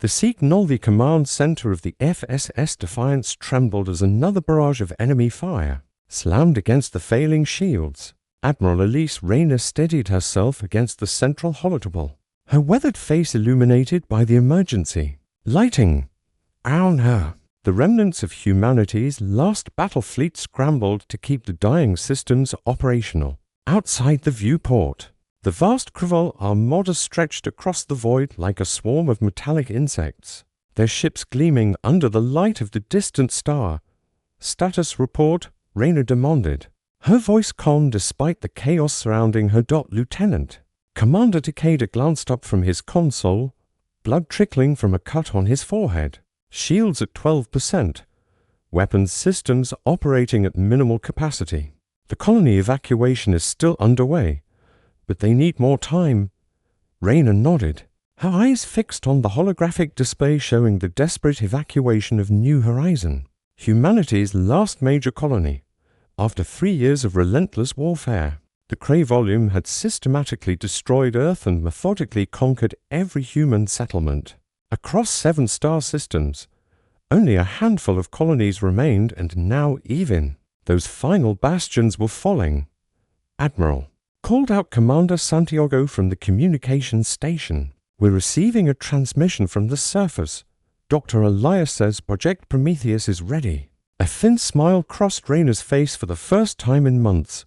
The Seek-Nolvi command center of the FSS Defiance trembled as another barrage of enemy fire slammed against the failing shields. Admiral Elise Rayner steadied herself against the central holotable, her weathered face illuminated by the emergency lighting around her. The remnants of humanity's last battle fleet scrambled to keep the dying systems operational. Outside the viewport, the vast Krival armada stretched across the void like a swarm of metallic insects, their ships gleaming under the light of the distant star. "Status report," Rayner demanded, her voice calm despite the chaos surrounding her. "Lieutenant." Commander Takeda glanced up from his console, blood trickling from a cut on his forehead. "Shields at 12%. Weapons systems operating at minimal capacity. The colony evacuation is still underway, but they need more time." Rayner nodded, her eyes fixed on the holographic display showing the desperate evacuation of New Horizon, humanity's last major colony. After 3 years of relentless warfare, the Cray volume had systematically destroyed Earth and methodically conquered every human settlement. Across 7 star systems, only a handful of colonies remained, and now even those final bastions were falling. "Admiral," called out Commander Santiago from the communications station, "we're receiving a transmission from the surface. Dr. Elias says Project Prometheus is ready." A thin smile crossed Rayner's face for the first time in months.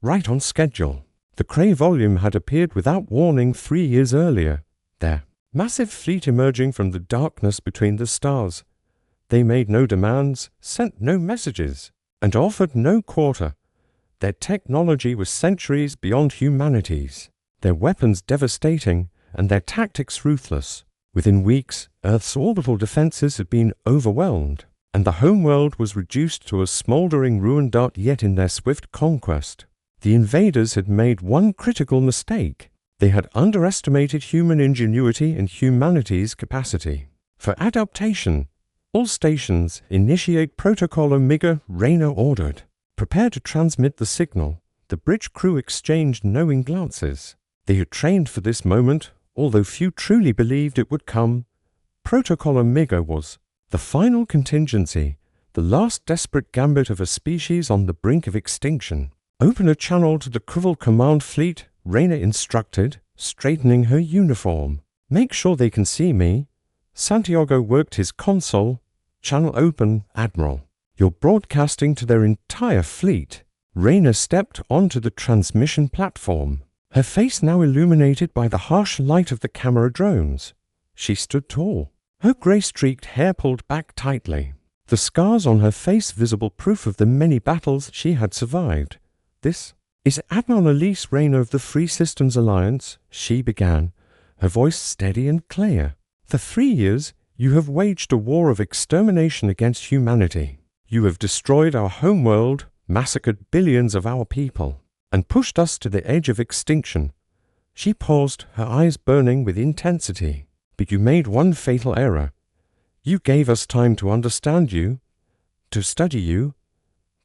Right on schedule. The Cray volume had appeared without warning 3 years earlier, their massive fleet emerging from the darkness between the stars. They made no demands, sent no messages, and offered no quarter. Their technology was centuries beyond humanity's, their weapons devastating, and their tactics ruthless. Within weeks, Earth's orbital defenses had been overwhelmed, and the homeworld was reduced to a smoldering ruin. Yet in their swift conquest, the invaders had made one critical mistake. They had underestimated human ingenuity and humanity's capacity for adaptation. "All stations, initiate Protocol Omega," Rayner ordered. Prepare to transmit the signal. The bridge crew exchanged knowing glances. They had trained for this moment, although few truly believed it would come. Protocol Omega was the final contingency, the last desperate gambit of a species on the brink of extinction. "Open a channel to the Krival command fleet," Rayner instructed, straightening her uniform. "Make sure they can see me." Santiago worked his console. "Channel open, Admiral. You're broadcasting to their entire fleet." Rayner stepped onto the transmission platform, her face now illuminated by the harsh light of the camera drones. She stood tall, her gray-streaked hair pulled back tightly, the scars on her face visible proof of the many battles she had survived. "This is Admiral Elise Rayner of the Free Systems Alliance," she began, her voice steady and clear. "For 3 years, you have waged a war of extermination against humanity. You have destroyed our homeworld, massacred billions of our people, and pushed us to the edge of extinction." She paused, her eyes burning with intensity. "But you made one fatal error. You gave us time to understand you, to study you,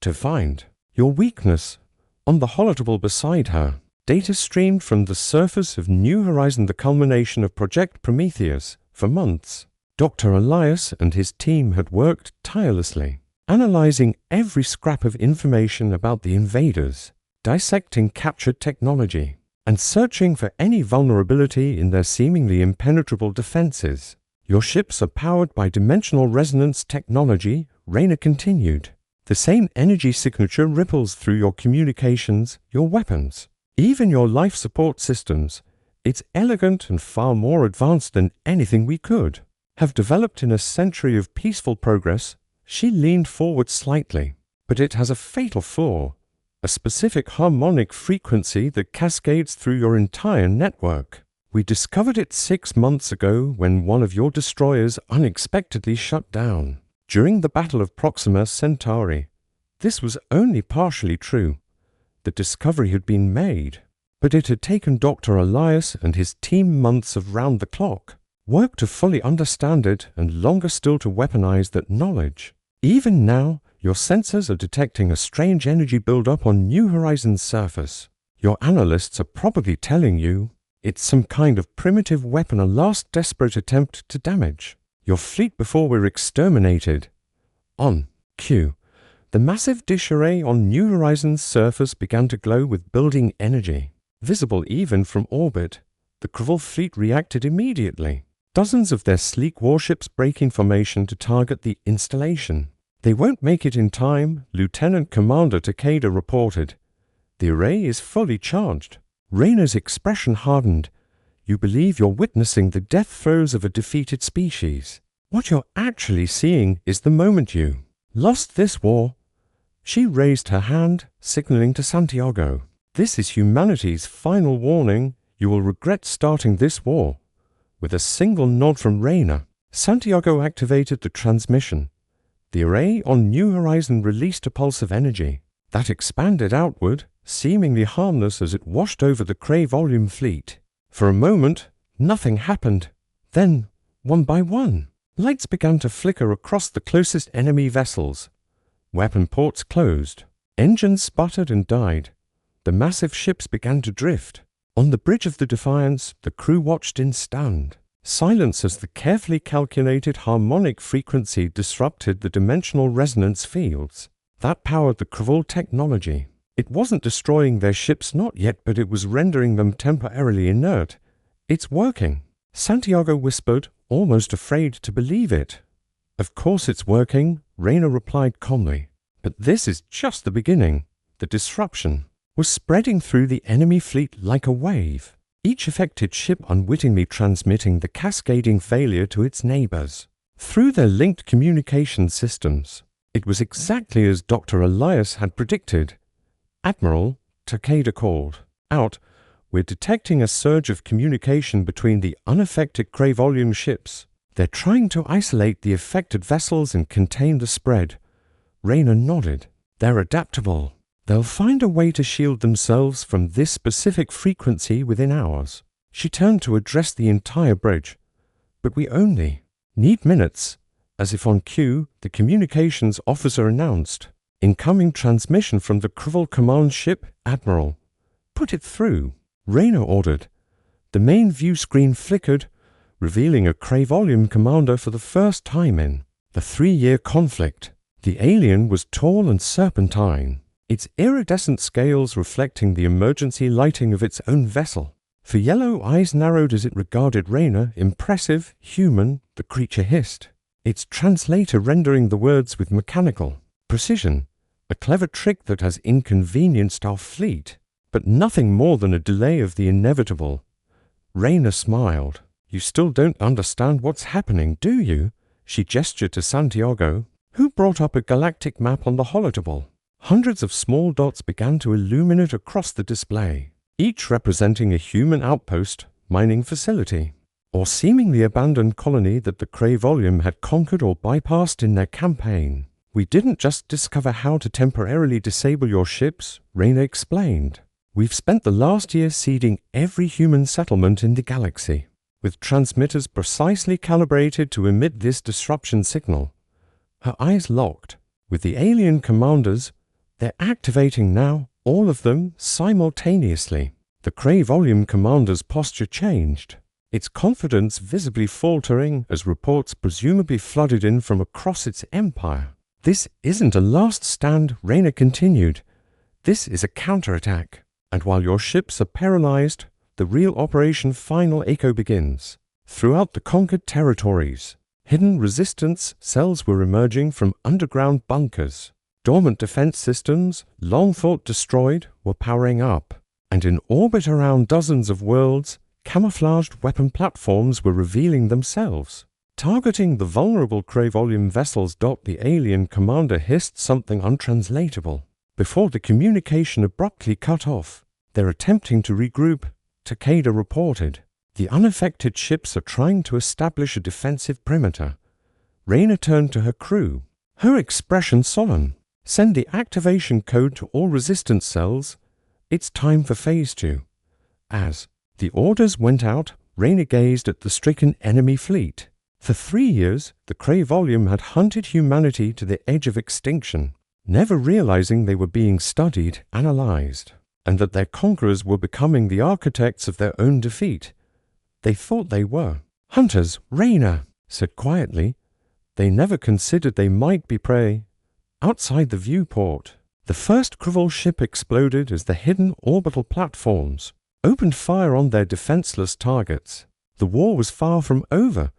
to find your weakness." On the holotable beside her, data streamed from the surface of New Horizon, the culmination of Project Prometheus. For months, Dr. Elias and his team had worked tirelessly, analyzing every scrap of information about the invaders, dissecting captured technology, and searching for any vulnerability in their seemingly impenetrable defenses. "Your ships are powered by dimensional resonance technology," Rayner continued. "The same energy signature ripples through your communications, your weapons, even your life support systems. It's elegant and far more advanced than anything we could have developed in a century of peaceful progress." She leaned forward slightly. "But it has a fatal flaw, a specific harmonic frequency that cascades through your entire network. We discovered it 6 months ago when one of your destroyers unexpectedly shut down during the Battle of Proxima Centauri. This was only partially true. The discovery had been made, but it had taken Dr. Elias and his team months of round-the-clock work to fully understand it, and longer still to weaponize that knowledge. Even now, your sensors are detecting a strange energy build-up on New Horizon's surface. Your analysts are probably telling you It's some kind of primitive weapon, a last desperate attempt to damage your fleet before we're exterminated. On Q. The massive dish array on New Horizons' surface began to glow with building energy. Visible even from orbit, the Krval fleet reacted immediately. Dozens of their sleek warships breaking formation to target the installation. They won't make it in time, Lieutenant Commander Takeda reported. The array is fully charged. Rayna's expression hardened. You believe you're witnessing the death throes of a defeated species. What you're actually seeing is the moment you lost this war. She raised her hand, signaling to Santiago. This is humanity's final warning. You will regret starting this war. With a single nod from Rayna, Santiago activated the transmission. The array on New Horizon released a pulse of energy that expanded outward, seemingly harmless as it washed over the Kree volume fleet. For a moment, nothing happened. Then, one by one, lights began to flicker across the closest enemy vessels. Weapon ports closed. Engines sputtered and died. The massive ships began to drift. On the bridge of the Defiance, the crew watched in stunned silence as the carefully calculated harmonic frequency disrupted the dimensional resonance fields that powered the Krval technology. It wasn't destroying their ships, not yet, but it was rendering them temporarily inert. It's working, Santiago whispered, almost afraid to believe it. Of course it's working, Rayna replied calmly. But this is just the beginning. The disruption was spreading through the enemy fleet like a wave, each affected ship unwittingly transmitting the cascading failure to its neighbors through their linked communication systems. It was exactly as Dr. Elias had predicted. Admiral, Takeda called out, we're detecting a surge of communication between the unaffected Kree volume ships. They're trying to isolate the affected vessels and contain the spread. Rayna nodded. They're adaptable. They'll find a way to shield themselves from this specific frequency within hours. She turned to address the entire bridge. But we only need minutes. As if on cue, the communications officer announced, incoming transmission from the Krval command ship, Admiral. Put it through, Rayna ordered. The main view screen flickered, revealing a Kree volume commander for the first time in the 3-year conflict. The alien was tall and serpentine, its iridescent scales reflecting the emergency lighting of its own vessel. For yellow eyes narrowed as it regarded Rayna, impressive, human, the creature hissed, its translator rendering the words with mechanical precision, a clever trick that has inconvenienced our fleet, but nothing more than a delay of the inevitable. Rayna smiled. You still don't understand what's happening, do you? She gestured to Santiago, who brought up a galactic map on the holotable. Hundreds of small dots began to illuminate across the display, each representing a human outpost, mining facility, or seemingly abandoned colony that the Kree volume had conquered or bypassed in their campaign. We didn't just discover how to temporarily disable your ships, Rayna explained. We've spent the last year seeding every human settlement in the galaxy, with transmitters precisely calibrated to emit this disruption signal. Her eyes locked. With the alien commanders, they're activating now, all of them, simultaneously. The Kree volume commander's posture changed, its confidence visibly faltering as reports presumably flooded in from across its empire. This isn't a last stand, Rayna continued. This is a counterattack. And while your ships are paralyzed, the real Operation Final Echo begins. Throughout the conquered territories, hidden resistance cells were emerging from underground bunkers. Dormant defense systems, long thought destroyed, were powering up. And in orbit around dozens of worlds, camouflaged weapon platforms were revealing themselves, targeting the vulnerable Kree volume vessels. The alien commander hissed something untranslatable before the communication abruptly cut off. They're attempting to regroup, Takeda reported. The unaffected ships are trying to establish a defensive perimeter. Rayna turned to her crew, her expression solemn. Send the activation code to all resistance cells. It's time for Phase 2. As the orders went out, Rayna gazed at the stricken enemy fleet. For 3 years, the Kree volume had hunted humanity to the edge of extinction, never realizing they were being studied, analyzed, and that their conquerors were becoming the architects of their own defeat. They thought they were. "Hunters, Raynor," said quietly. They never considered they might be prey. Outside the viewport, the first Krivol ship exploded as the hidden orbital platforms opened fire on their defenseless targets. The war was far from over,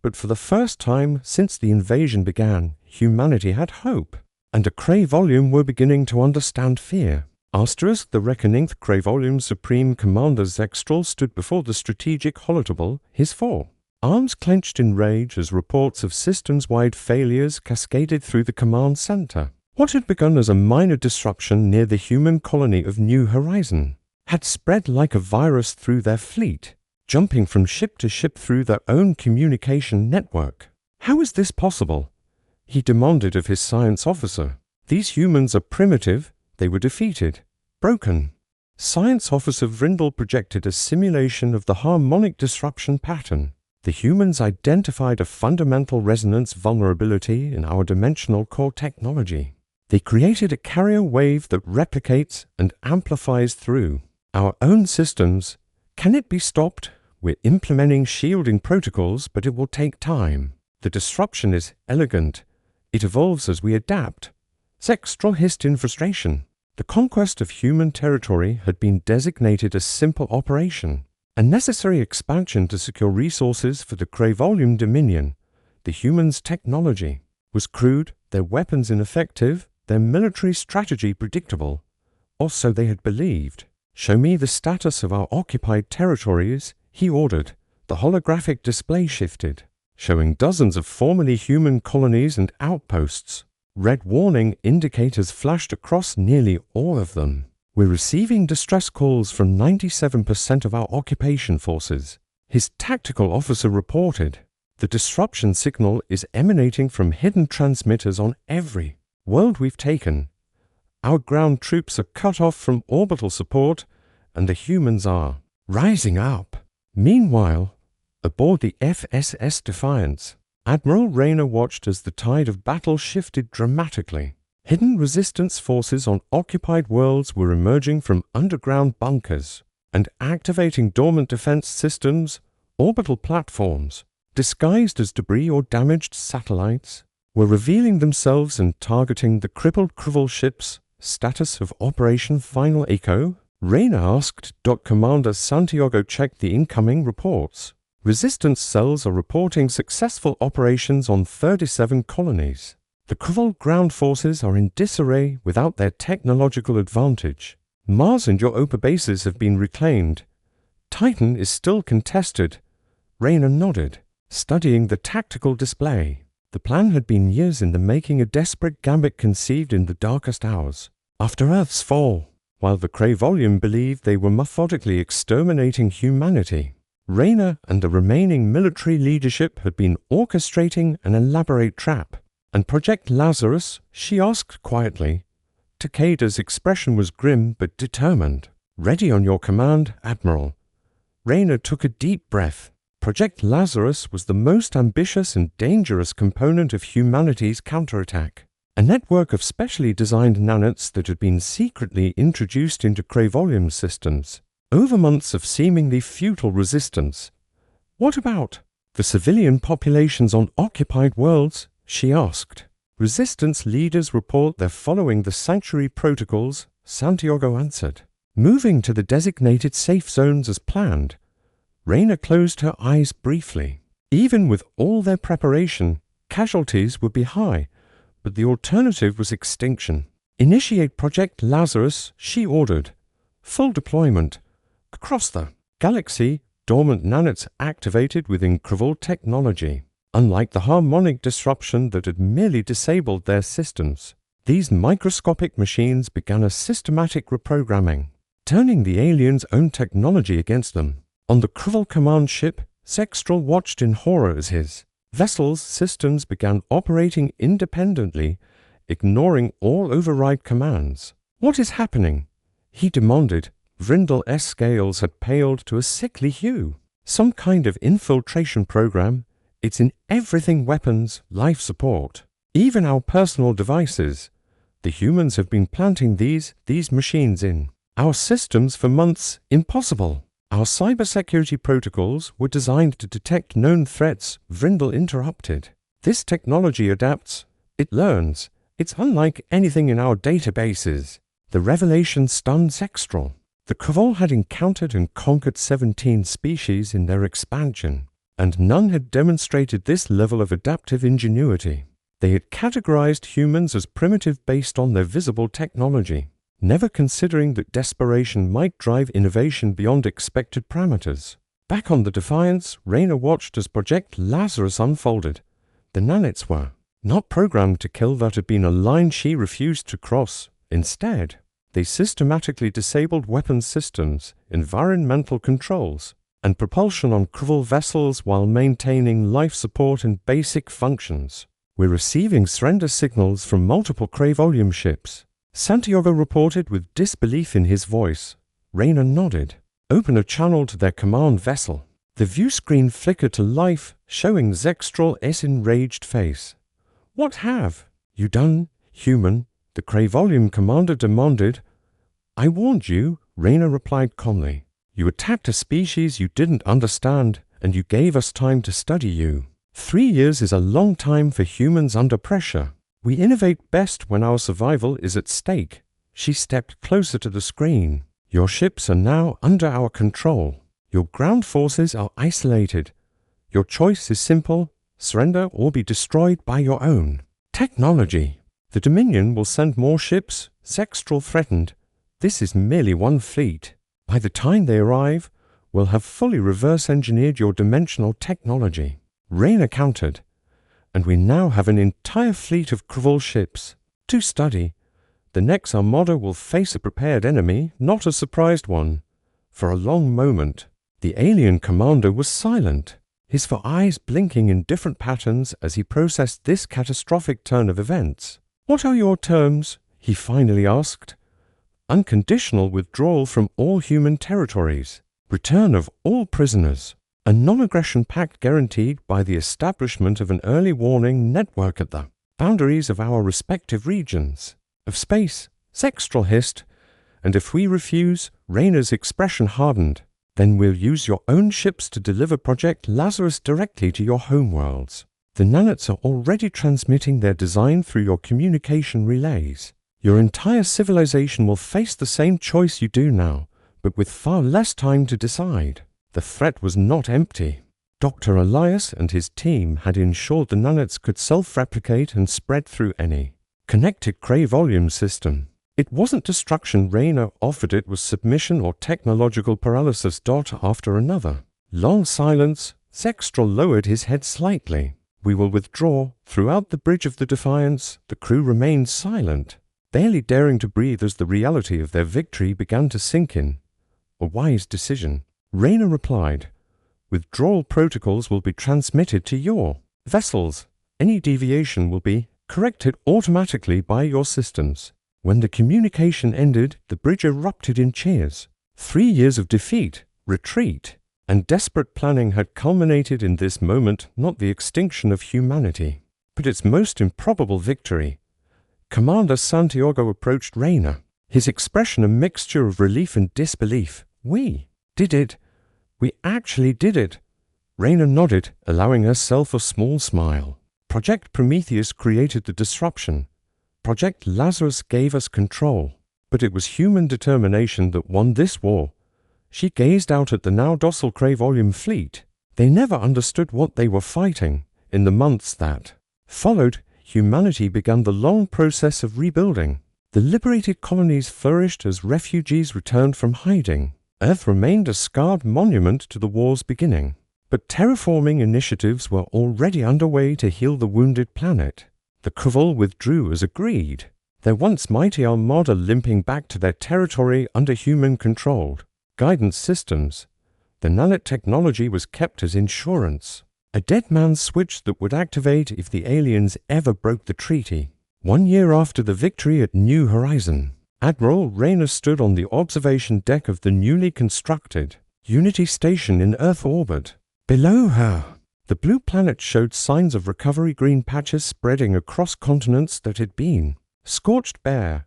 but for the first time since the invasion began, humanity had hope, and a Krayvolium were beginning to understand fear. Asterisk, the reckoningth Krayvolium Supreme Commander Zextral stood before the strategic holotable, his four arms clenched in rage as reports of systems-wide failures cascaded through the command center. What had begun as a minor disruption near the human colony of New Horizon had spread like a virus through their fleet, jumping from ship to ship through their own communication network. "How is this possible?" he demanded of his science officer. "These humans are primitive, they were defeated, broken." Science officer Vrindle projected a simulation of the harmonic disruption pattern. The humans identified a fundamental resonance vulnerability in our dimensional core technology. They created a carrier wave that replicates and amplifies through our own systems. Can it be stopped? We're implementing shielding protocols, but it will take time. The disruption is elegant. It evolves as we adapt. Zextral hissed in frustration. The conquest of human territory had been designated a simple operation, a necessary expansion to secure resources for the Krayvolium Dominion. The humans' technology was crude, their weapons ineffective, their military strategy predictable. Or so they had believed. "Show me the status of our occupied territories," he ordered. The holographic display shifted, showing dozens of formerly human colonies and outposts. Red warning indicators flashed across nearly all of them. "We're receiving distress calls from 97% of our occupation forces," his tactical officer reported. "The disruption signal is emanating from hidden transmitters on every world we've taken. Our ground troops are cut off from orbital support, and the humans are rising up." Meanwhile, aboard the FSS Defiance, Admiral Raynor watched as the tide of battle shifted dramatically. Hidden resistance forces on occupied worlds were emerging from underground bunkers and activating dormant defense systems. Orbital platforms, disguised as debris or damaged satellites, were revealing themselves and targeting the crippled Krivol ships. "Status of Operation Final Echo?" Raynor asked. Commander Santiago checked the incoming reports. "Resistance cells are reporting successful operations on 37 colonies. The Krivol ground forces are in disarray without their technological advantage. Mars and Europa bases have been reclaimed. Titan is still contested." Raynor nodded, studying the tactical display. The plan had been years in the making, a desperate gambit conceived in the darkest hours after Earth's fall. While the Krayvolium believed they were methodically exterminating humanity, Raynor and the remaining military leadership had been orchestrating an elaborate trap. "And Project Lazarus?" she asked quietly. Takeda's expression was grim but determined. "Ready on your command, Admiral." Raynor took a deep breath. Project Lazarus was the most ambitious and dangerous component of humanity's counterattack. A network of specially designed nanites that had been secretly introduced into Krayvolium systems. Over months of seemingly futile resistance. "What about the civilian populations on occupied worlds?" she asked. "Resistance leaders report they're following the sanctuary protocols," Santiago answered. "Moving to the designated safe zones as planned." Raynor closed her eyes briefly. Even with all their preparation, casualties would be high, but the alternative was extinction. "Initiate Project Lazarus," she ordered. "Full deployment. Across the galaxy, dormant nanites activated within Krivol technology. Unlike the harmonic disruption that had merely disabled their systems, these microscopic machines began a systematic reprogramming, turning the aliens' own technology against them. On the Krivol command ship, Zextral watched in horror as his vessel's systems began operating independently, ignoring all override commands. "What is happening?" he demanded. Vrindle's scales had paled to a sickly hue. "Some kind of infiltration program. It's in everything: weapons, life support, even our personal devices. The humans have been planting these machines in Our systems for months, impossible. Our cybersecurity protocols were designed to detect known threats, Vrindle interrupted. This technology adapts. It learns. It's unlike anything in our databases. The revelation stunned Zextral. The Kravol had encountered and conquered 17 species in their expansion, and none had demonstrated this level of adaptive ingenuity. They had categorized humans as primitive based on their visible technology, never considering that desperation might drive innovation beyond expected parameters. Back on the Defiance, Raina watched as Project Lazarus unfolded. The nanites were not programmed to kill. That had been a line she refused to cross. Instead, they systematically disabled weapons systems, environmental controls, and propulsion on Kravol vessels while maintaining life support and basic functions. We're receiving surrender signals from multiple Volume ships. Santiago reported with disbelief in his voice. Raina nodded. Open a channel to their command vessel. The view screen flickered to life, showing Zextral's enraged face. What have you done, human? The Volume commander demanded. I warned you, Raina replied calmly. You attacked a species you didn't understand, and you gave us time to study you. 3 years is a long time for humans under pressure. We innovate best when our survival is at stake. She stepped closer to the screen. Your ships are now under our control. Your ground forces are isolated. Your choice is simple: surrender or be destroyed by your own technology. The Dominion will send more ships, Zextral threatened. This is merely one fleet. By the time they arrive, we'll have fully reverse-engineered your dimensional technology. Raina countered. And we now have an entire fleet of Kravol ships to study. The next armada will face a prepared enemy, not a surprised one. For a long moment, the alien commander was silent, his eyes blinking in different patterns as he processed this catastrophic turn of events. What are your terms? He finally asked. Unconditional withdrawal from all human territories, return of all prisoners, a non-aggression pact guaranteed by the establishment of an early warning network at the boundaries of our respective regions of space, Zextral hissed. And if we refuse, Raina's expression hardened. Then we'll use your own ships to deliver Project Lazarus directly to your homeworlds. The nanites are already transmitting their design through your communication relays. Your entire civilization will face the same choice you do now, but with far less time to decide. The threat was not empty. Dr. Elias and his team had ensured the nanites could self-replicate and spread through any connected Volume system. It wasn't destruction. Raina offered. It was submission or technological paralysis. After another long silence, Zextral lowered his head slightly. We will withdraw. Throughout the bridge of the Defiance, the crew remained silent, barely daring to breathe as the reality of their victory began to sink in. A wise decision, Raina replied. Withdrawal protocols will be transmitted to your vessels. Any deviation will be corrected automatically by your systems. When the communication ended, the bridge erupted in cheers. 3 years of defeat, retreat, and desperate planning had culminated in this moment, not the extinction of humanity, but its most improbable victory. Commander Santiago approached Raina, his expression a mixture of relief and disbelief. We did it. We actually did it. Raina nodded, allowing herself a small smile. Project Prometheus created the disruption. Project Lazarus gave us control, but it was human determination that won this war. She gazed out at the now docile Volume fleet. They never understood what they were fighting. In the months that followed, humanity began the long process of rebuilding. The liberated colonies flourished as refugees returned from hiding. Earth remained a scarred monument to the war's beginning, but terraforming initiatives were already underway to heal the wounded planet. The Kravol withdrew as agreed, their once mighty armada limping back to their territory under human controlled guidance systems. The nanite technology was kept as insurance, a dead man's switch that would activate if the aliens ever broke the treaty. 1 year after the victory at New Horizon, Admiral Raina stood on the observation deck of the newly constructed Unity Station in Earth orbit. Below her, the blue planet showed signs of recovery, green patches spreading across continents that had been scorched bare.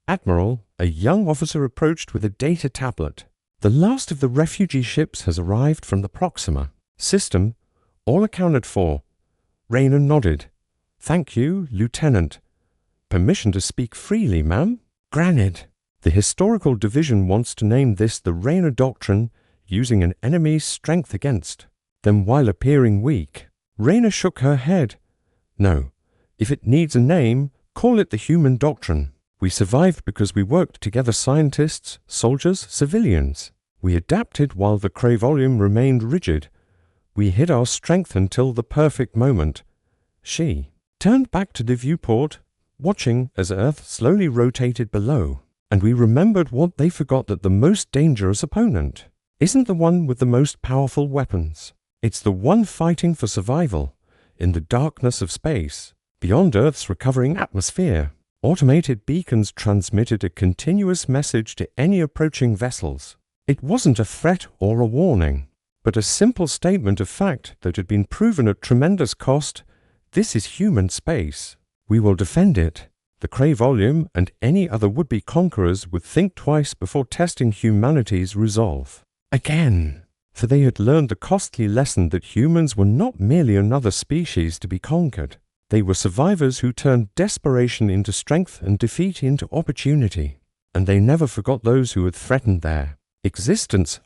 Admiral, a young officer approached with a data tablet. The last of the refugee ships has arrived from the Proxima. System, all accounted for. Rayner nodded. Thank you, Lieutenant. Permission to speak freely, ma'am? Granted. The Historical Division wants to name this the Rayner Doctrine, using an enemy's strength against them while appearing weak. Rayner shook her head. No. If it needs a name, call it the Human Doctrine. We survived because we worked together, scientists, soldiers, civilians. We adapted while the Cray volume remained rigid. We hid our strength until the perfect moment. She turned back to the viewport, watching as Earth slowly rotated below. And we remembered what they forgot, that the most dangerous opponent isn't the one with the most powerful weapons. It's the one fighting for survival in the darkness of space, beyond Earth's recovering atmosphere. Automated beacons transmitted a continuous message to any approaching vessels. It wasn't a threat or a warning, but a simple statement of fact that had been proven at tremendous cost. This is human space. We will defend it. The Cray volume and any other would-be conquerors would think twice before testing humanity's resolve. Again. For they had learned the costly lesson that humans were not merely another species to be conquered. They were survivors who turned desperation into strength and defeat into opportunity. And they never forgot those who had threatened their existence.